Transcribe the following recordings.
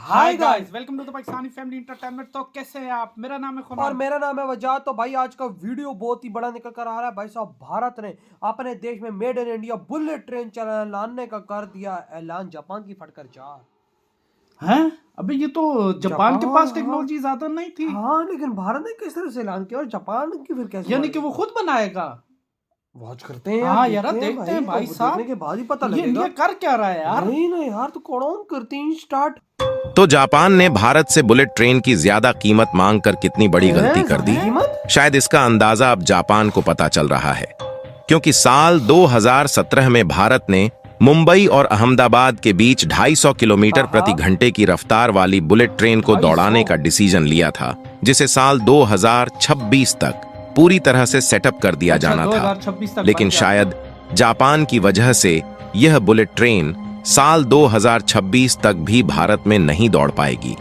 Hi guys, welcome to the Pakistani family entertainment. तो कैसे हैं आप? मेरा नाम है खुमार और मेरा नाम है वजाद। तो भाई आज का वीडियो बहुत ही बड़ा निकल कर आ रहा है। भाई साहब, भारत ने अपने देश में made in India bullet train चलाने का कर दिया ऐलान। जापान की फटकर चार हैं? अबे ये तो जापान के पास हाँ। टेक्नोलॉजी ज्यादा नहीं थी। हाँ, लेकिन भारत ने किस तरह से ऐलान किया और जापान की फिर कैसे? यानी कि वो खुद बनाएगा। वॉच करते हैं हाँ यार, देखते हैं भाई साहब, देखने के बाद ही पता ये लगेगा। कर क्या रहा है यार। नहीं नहीं यार, तो कौन करते हैं स्टार्ट। तो जापान ने भारत से बुलेट ट्रेन की ज्यादा कीमत मांगकर कितनी बड़ी गलती कर दी, शायद इसका अंदाजा अब जापान को पता चल रहा है। क्योंकि साल 2017 में भारत ने मुंबई और अहमदाबाद के बीच 250 किलोमीटर प्रति घंटे की रफ्तार वाली बुलेट ट्रेन को दौड़ाने का डिसीजन लिया था, जिसे साल 2026 तक पूरी तरह से सेटअप कर दिया जाना था। लेकिन शायद जापान की वजह से यह बुलेट ट्रेन साल 2026 तक भी भारत में नहीं दौड़ पाएगी,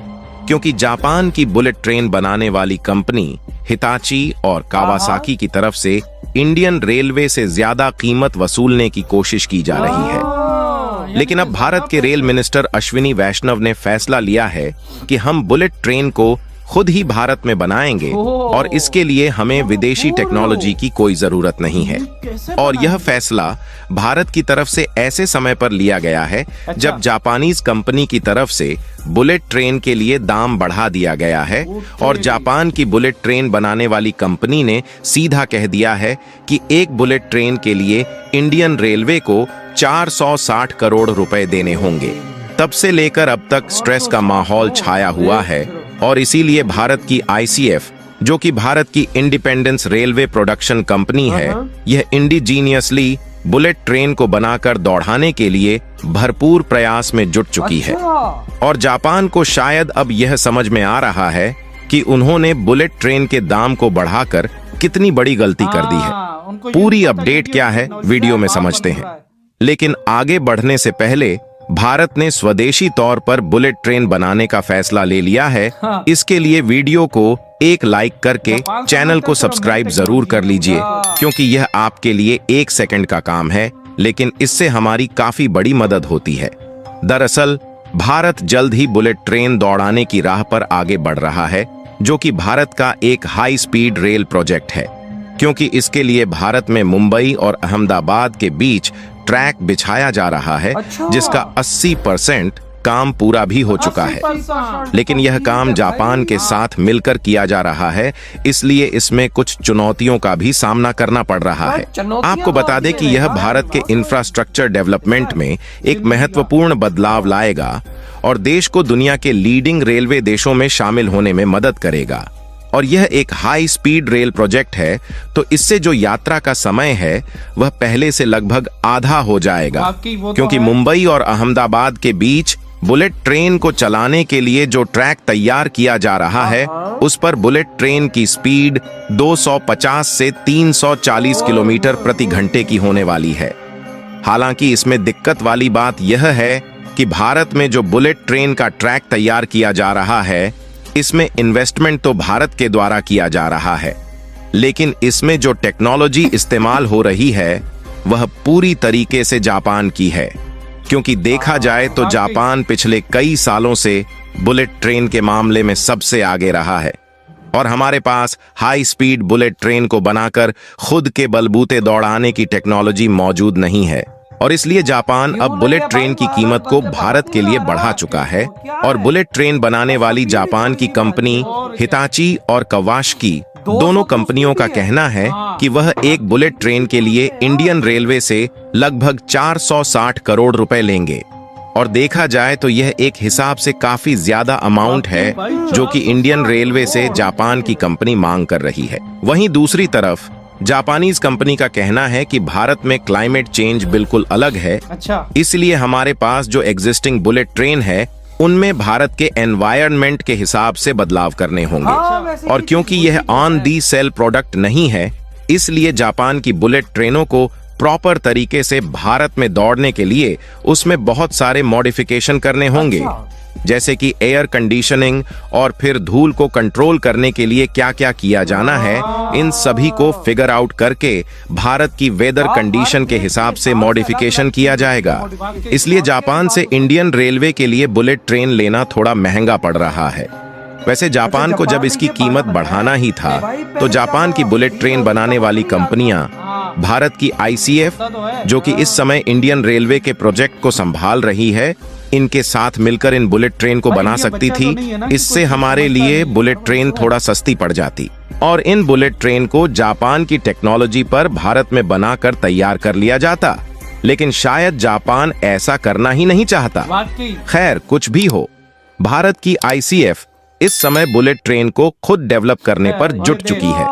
क्योंकि जापान की बुलेट ट्रेन बनाने वाली कंपनी हिताची और कावासाकी की तरफ से इंडियन रेलवे से ज्यादा कीमत वसूलने की कोशिश की जा रही है। लेकिन अब भारत के रेल मिनिस्टर अश्विनी वैष्णव ने फैसला लिया है कि हम बुलेट ट्रेन को खुद ही भारत में बनाएंगे और इसके लिए हमें विदेशी टेक्नोलॉजी की कोई जरूरत नहीं है। और यह फैसला भारत की तरफ से ऐसे समय पर लिया गया है जब जापानीज कंपनी की तरफ से बुलेट ट्रेन के लिए दाम बढ़ा दिया गया है और जापान की बुलेट ट्रेन बनाने वाली कंपनी ने सीधा कह दिया है कि एक बुलेट ट्रेन के लिए इंडियन रेलवे को 460 करोड़ रुपए देने होंगे। तब से लेकर अब तक स्ट्रेस का माहौल छाया हुआ है और इसीलिए भारत की आईसीएफ, जो कि भारत की इंडिपेंडेंस रेलवे प्रोडक्शन कंपनी है, यह इंडिजीनियसली बुलेट ट्रेन को बनाकर दौड़ाने के लिए भरपूर प्रयास में जुट चुकी है। और जापान को शायद अब यह समझ में आ रहा है कि उन्होंने बुलेट ट्रेन के दाम को बढ़ाकर कितनी बड़ी गलती कर दी है। पूरी अपडेट क्या है वीडियो में समझते हैं, लेकिन आगे बढ़ने से पहले भारत ने स्वदेशी तौर पर बुलेट ट्रेन बनाने का फैसला ले लिया है। इसके लिए वीडियो को एक लाइक करके चैनल को सब्सक्राइब जरूर कर लीजिए, क्योंकि यह आपके लिए 1 सेकंड का काम है, लेकिन इससे हमारी काफी बड़ी मदद होती है। दरअसल भारत जल्द ही बुलेट ट्रेन दौड़ाने की राह पर आगे बढ़ रहा है, जो कि भारत का एक हाई स्पीड रेल प्रोजेक्ट है, क्योंकि इसके लिए भारत में मुंबई और अहमदाबाद के बीच ट्रैक बिछाया जा रहा है, जिसका 80% काम पूरा भी हो चुका है। लेकिन यह काम जापान के साथ मिलकर किया जा रहा है, इसलिए इसमें कुछ चुनौतियों का भी सामना करना पड़ रहा है। आपको बता दें कि यह भारत के इंफ्रास्ट्रक्चर डेवलपमेंट में एक महत्वपूर्ण बदलाव लाएगा और देश को दुनिया के लीडिंग रेलवे देशों में शामिल होने में मदद करेगा। और यह एक हाई स्पीड रेल प्रोजेक्ट है, तो इससे जो यात्रा का समय है वह पहले से लगभग आधा हो जाएगा, क्योंकि मुंबई और अहमदाबाद के बीच बुलेट ट्रेन को चलाने के लिए जो ट्रैक तैयार किया जा रहा है, उस पर बुलेट ट्रेन की स्पीड 250 से 340 किलोमीटर प्रति घंटे की होने वाली है। हालांकि इसमें दिक्कत वाली बात यह है कि भारत में जो बुलेट ट्रेन का ट्रैक तैयार किया जा रहा है, इसमें इन्वेस्टमेंट तो भारत के द्वारा किया जा रहा है, लेकिन इसमें जो टेक्नोलॉजी इस्तेमाल हो रही है वह पूरी तरीके से जापान की है। क्योंकि देखा जाए तो जापान पिछले कई सालों से बुलेट ट्रेन के मामले में सबसे आगे रहा है और हमारे पास हाई स्पीड बुलेट ट्रेन को बनाकर खुद के बलबूते दौड़ाने की टेक्नोलॉजी मौजूद नहीं है। और इसलिए जापान अब बुलेट ट्रेन की कीमत को भारत के लिए बढ़ा चुका है और बुलेट ट्रेन बनाने वाली जापान की कंपनी हिताची और कावासाकी, दोनों कंपनियों का कहना है कि वह एक बुलेट ट्रेन के लिए इंडियन रेलवे से लगभग 460 करोड़ रुपए लेंगे। और देखा जाए तो यह एक हिसाब से काफी ज्यादा अमाउंट है जो कि इंडियन रेलवे से जापान की कंपनी मांग कर रही है। वहीं दूसरी तरफ जापानीज कंपनी का कहना है कि भारत में क्लाइमेट चेंज बिल्कुल अलग है, इसलिए हमारे पास जो एग्जिस्टिंग बुलेट ट्रेन है उनमें भारत के एनवायरनमेंट के हिसाब से बदलाव करने होंगे। और क्योंकि यह ऑन दी सेल प्रोडक्ट नहीं है, इसलिए जापान की बुलेट ट्रेनों को प्रॉपर तरीके से भारत में दौड़ने के लिए उसमें बहुत सारे मॉडिफिकेशन करने होंगे। जैसे कि एयर कंडीशनिंग और फिर धूल को कंट्रोल करने के लिए क्या क्या किया जाना है, इन सभी को फिगर आउट करके भारत की वेदर कंडीशन के हिसाब से मॉडिफिकेशन किया जाएगा। इसलिए जापान से इंडियन रेलवे के लिए बुलेट ट्रेन लेना थोड़ा महंगा पड़ रहा है। वैसे जापान को जब इसकी कीमत बढ़ाना ही था तो जापान की बुलेट ट्रेन बनाने वाली कंपनियां भारत की ICF, जो कि इस समय इंडियन रेलवे के प्रोजेक्ट को संभाल रही है, इनके साथ मिलकर इन बुलेट ट्रेन को बना सकती थी। इससे हमारे लिए बुलेट ट्रेन थोड़ा सस्ती पड़ जाती और इन बुलेट ट्रेन को जापान की टेक्नोलॉजी पर भारत में बनाकर तैयार कर लिया जाता। लेकिन शायद जापान ऐसा करना ही नहीं चाहता। खैर, कुछ भी हो, भारत की ICF इस समय बुलेट ट्रेन को खुद डेवलप करने पर जुट चुकी है।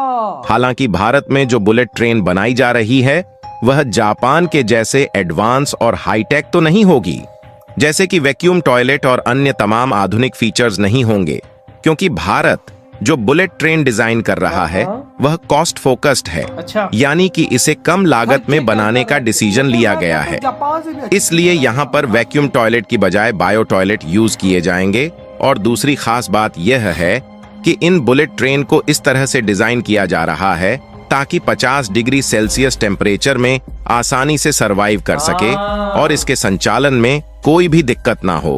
हालांकि भारत में जो बुलेट ट्रेन बनाई जा रही है वह जापान के जैसे एडवांस और हाईटेक तो नहीं होगी, जैसे कि वैक्यूम टॉयलेट और अन्य तमाम आधुनिक फीचर्स नहीं होंगे, क्योंकि भारत जो बुलेट ट्रेन डिजाइन कर रहा है वह कॉस्ट फोकस्ड है। यानी कि इसे कम लागत में बनाने का डिसीजन लिया गया है। इसलिए यहाँ पर वैक्यूम टॉयलेट की बजाय बायो टॉयलेट यूज किए जाएंगे। और दूसरी खास बात यह है कि इन बुलेट ट्रेन को इस तरह से डिजाइन किया जा रहा है ताकि 50 डिग्री सेल्सियस टेम्परेचर में आसानी से सरवाइव कर सके और इसके संचालन में कोई भी दिक्कत ना हो।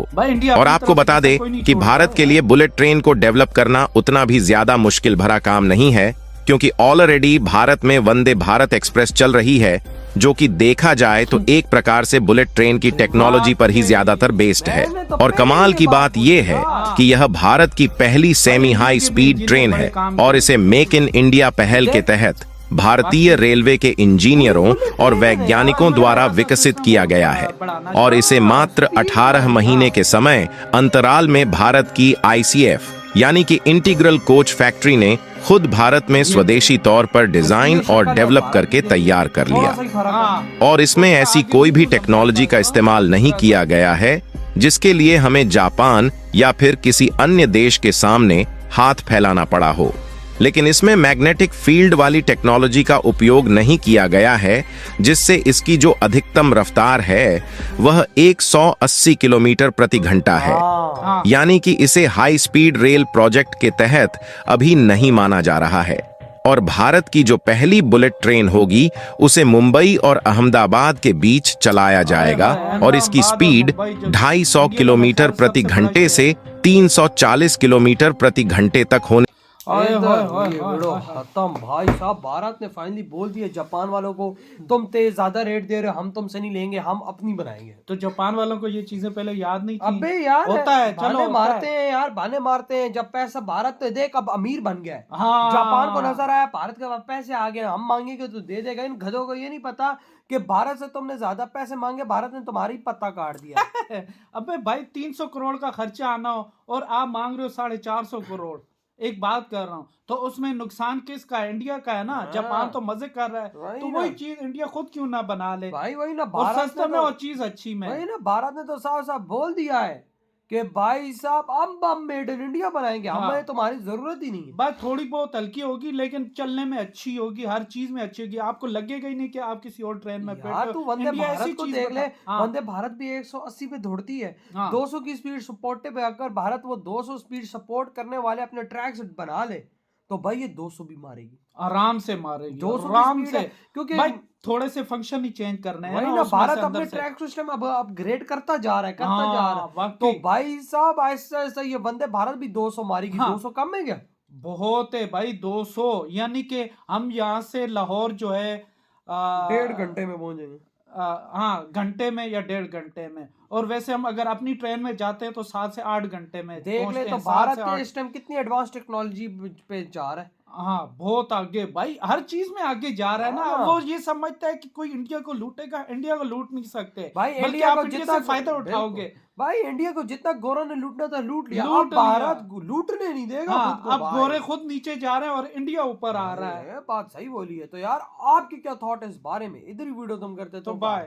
और आपको बता दे कि भारत के लिए बुलेट ट्रेन को डेवलप करना उतना भी ज्यादा मुश्किल भरा काम नहीं है, क्योंकि ऑलरेडी भारत में वंदे भारत एक्सप्रेस चल रही है, जो कि देखा जाए तो एक प्रकार से बुलेट ट्रेन की टेक्नोलॉजी पर ही ज्यादातर बेस्ड है। और कमाल की बात यह है कि यह भारत की पहली सेमी हाई स्पीड ट्रेन है और इसे मेक इन इंडिया पहल के तहत भारतीय रेलवे के इंजीनियरों और वैज्ञानिकों द्वारा विकसित किया गया है। और इसे मात्र 18 महीने के समय अंतराल में भारत की ICF यानी कि इंटीग्रल कोच फैक्ट्री ने खुद भारत में स्वदेशी तौर पर डिजाइन और डेवलप करके तैयार कर लिया। और इसमें ऐसी कोई भी टेक्नोलॉजी का इस्तेमाल नहीं किया गया है जिसके लिए हमें जापान या फिर किसी अन्य देश के सामने हाथ फैलाना पड़ा हो। लेकिन इसमें मैग्नेटिक फील्ड वाली टेक्नोलॉजी का उपयोग नहीं किया गया है, जिससे इसकी जो अधिकतम रफ्तार है वह 180 किलोमीटर प्रति घंटा है। यानी कि इसे हाई स्पीड रेल प्रोजेक्ट के तहत अभी नहीं माना जा रहा है। और भारत की जो पहली बुलेट ट्रेन होगी उसे मुंबई और अहमदाबाद के बीच चलाया जाएगा और इसकी स्पीड 250 किलोमीटर प्रति घंटे से 340 किलोमीटर प्रति घंटे तक होने। खत्म भाई साहब, भारत ने फाइनली बोल दिया जापान वालों को, तुम ज्यादा रेट दे रहे हो, हम तुमसे नहीं लेंगे, हम अपनी बनाएंगे। तो जापान वालों को ये चीजें पहले याद नहीं थी। अबे यार होता है, चलो मारते हैं यार, बहाने मारते हैं। जब पैसा भारत देख अब अमीर बन गया है, हाँ। जापान को नजर आया भारत के पैसे आ गए, हम मांगेंगे तो दे देगा। इन गधों को ये नहीं पता कि भारत से तुमने ज्यादा पैसे मांगे, भारत ने तुम्हारी पत्ता काट दिया। अबे भाई 300 करोड़ का खर्चा आना हो और आप मांग रहे हो 450 करोड़। एक बात कर रहा हूँ, तो उसमें नुकसान किसका है? इंडिया का है ना। जापान तो मजे कर रहा है, तो वही चीज इंडिया खुद क्यों ना बना ले भाई। वही ना, भारत सस्ते में और चीज अच्छी में। वही ना, भारत ने तो साफ साफ बोल दिया है कि भाई साहब हम मेड इन इंडिया बनाएंगे, हमें तुम्हारी जरूरत ही नहीं है। बात थोड़ी बहुत हल्की होगी लेकिन चलने में अच्छी होगी, हर चीज में अच्छी होगी। आपको लगेगा ही नहीं कि आप किसी और ट्रेन में यार तू वंदे भारत को देख ले। वंदे भारत भी 180 पे दौड़ती है, 200 की स्पीड सपोर्ट पे अगर भारत वो 200 स्पीड सपोर्ट करने वाले अपने ट्रैक्स बना ले तो भाई ये 200 भी मारेगी, आराम से मारेगी, 200 आराम से। क्योंकि भाई थोड़े से फंक्शन ही चेंज करने हैं ना। भारत अपने ट्रैक सिस्टम अब अपग्रेड करता जा रहा है, तो भाई साहब ऐसा ऐसा ये वंदे भारत भी 200 मारेगी। 200 कम है क्या? बहुत है भाई 200। यानी कि हम यहाँ से लाहौर जो है 1.5 घंटे में पहुंचेंगे। हाँ, घंटे में या 1.5 घंटे में। और वैसे हम अगर अपनी ट्रेन में जाते हैं तो 7 से 8 घंटे में देख ले। तो भारत के इस टाइम कितनी एडवांस टेक्नोलॉजी पे जा रहा है। हाँ, बहुत आगे भाई, हर चीज में आगे जा रहा है ना। वो ये समझता है कि कोई इंडिया को लूटेगा, इंडिया को लूट नहीं सकते भाई। इंडिया को जितना फायदा उठाओगे भाई, इंडिया को जितना गोरों ने लूटना था लूट लिया, अब भारत लूटने नहीं देगा। अब गोरे खुद नीचे जा रहे हैं और इंडिया ऊपर आ रहा है। बात सही बोली है। तो यार आपकी क्या थॉट है इस बारे में? इधर ही वीडियो तुम करते तो बाय।